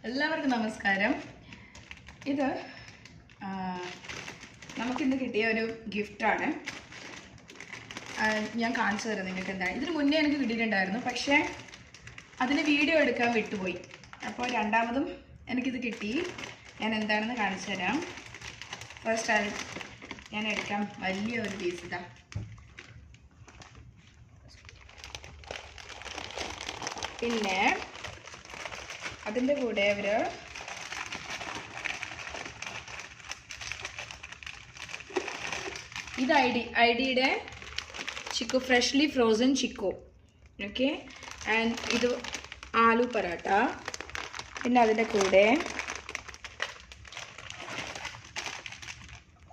എല്ലാവർക്കും നമസ്കാരം. ഇത് നമുക്കിന്ന് കിട്ടിയ ഒരു ഗിഫ്റ്റാണ്. ഞാൻ കാണിച്ചു തരാം നിങ്ങൾക്ക് എന്താണ്. ഇതിന് മുന്നേ എനിക്ക് കിട്ടിയിട്ടുണ്ടായിരുന്നു, പക്ഷേ അതിന് വീഡിയോ എടുക്കാൻ വിട്ടുപോയി. അപ്പോൾ രണ്ടാമതും എനിക്കിത് കിട്ടി. ഞാൻ എന്താണെന്ന് കാണിച്ചു തരാം. ഫസ്റ്റ് ഞാൻ എടുക്കാം വലിയ ഒരു പീസ്. ഇതാ, പിന്നെ അതിൻ്റെ കൂടെ ഒരു ഇത് ഐഡിയുടെ chikoo, freshly frozen chikoo. Okay, and ഇത് ആലു പറാട്ട. പിന്നെ അതിൻ്റെ കൂടെ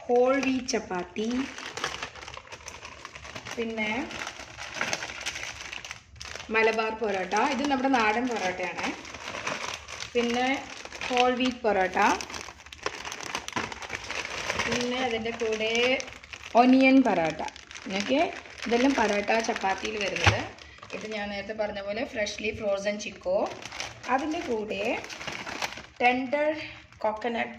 ഹോൾ വീറ്റ് ചപ്പാത്തി. പിന്നെ മലബാർ പൊറോട്ട, ഇത് നമ്മുടെ നാടൻ പൊറോട്ടയാണ്. പിന്നെ ഹോൾ വീറ്റ് പൊറോട്ട. പിന്നെ അതിൻ്റെ കൂടെ ഒനിയൻ പൊറോട്ട. ഓക്കെ, ഇതെല്ലാം പൊറോട്ട ചപ്പാത്തിയിൽ വരുന്നത്. ഇത് ഞാൻ നേരത്തെ പറഞ്ഞ പോലെ ഫ്രഷ്ലി ഫ്രോസൺ ചിക്കോ. അതിൻ്റെ കൂടെ ടെൻഡർ കോക്കനട്ട്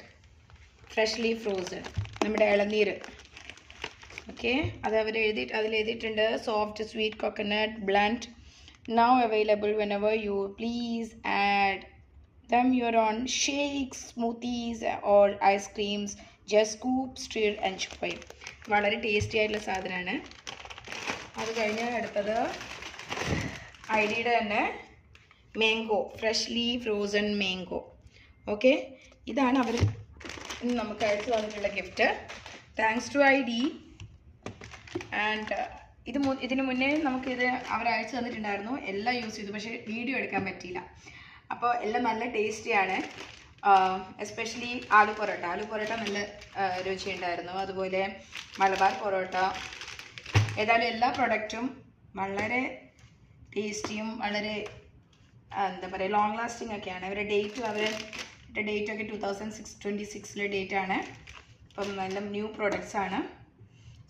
ഫ്രഷ്ലി ഫ്രോസൺ, നമ്മുടെ ഇളനീര്. ഓക്കെ, അത് അതിലെഴുതിയിട്ടുണ്ട് soft sweet coconut blend, now available whenever you please add them your own shakes, smoothies or ice creams. Just scoop, stir and enjoy. വളരെ tasty ആയിട്ടുള്ള സാധനമാണ്. അത് കഴിഞ്ഞ് അടുത്തത് ഐഡിയുടെ തന്നെ mango, freshly frozen mango. Okay, ഇതാണ് അവർ നമുക്ക് അയച്ചു തന്നിട്ടുള്ള gift. Thanks to ID. And ഇതിന് മുന്നേ നമുക്കിത് അവർ അയച്ചു തന്നിട്ടുണ്ടായിരുന്നു. എല്ലാം യൂസ് ചെയ്തു, പക്ഷേ വീഡിയോ എടുക്കാൻ പറ്റിയില്ല. അപ്പോൾ എല്ലാം നല്ല ടേസ്റ്റിയാണ്. എസ്പെഷ്യലി ആലു പൊറോട്ട നല്ല രുചിയുണ്ടായിരുന്നു. അതുപോലെ മലബാർ പൊറോട്ട. ഏതായാലും എല്ലാ പ്രൊഡക്റ്റും വളരെ ടേസ്റ്റിയും വളരെ എന്താ പറയുക, ലോങ് ലാസ്റ്റിംഗ് ഒക്കെയാണ്. അവരുടെ ഡേറ്റൊക്കെ 2026 ഡേറ്റാണ്. അപ്പം നല്ല ന്യൂ പ്രൊഡക്ട്സ് ആണ്.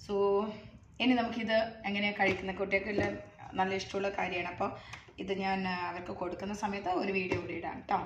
സോ ഇനി നമുക്കിത് എങ്ങനെയാണ് കഴിക്കുന്നത്, കുട്ടികൾക്കെല്ലാം നല്ല ഇഷ്ടമുള്ള കാര്യമാണ്. അപ്പോൾ ഇത് ഞാൻ അവർക്ക് കൊടുക്കുന്ന സമയത്ത് ഒരു വീഡിയോ കൂടി ഇടാം കേട്ടോ.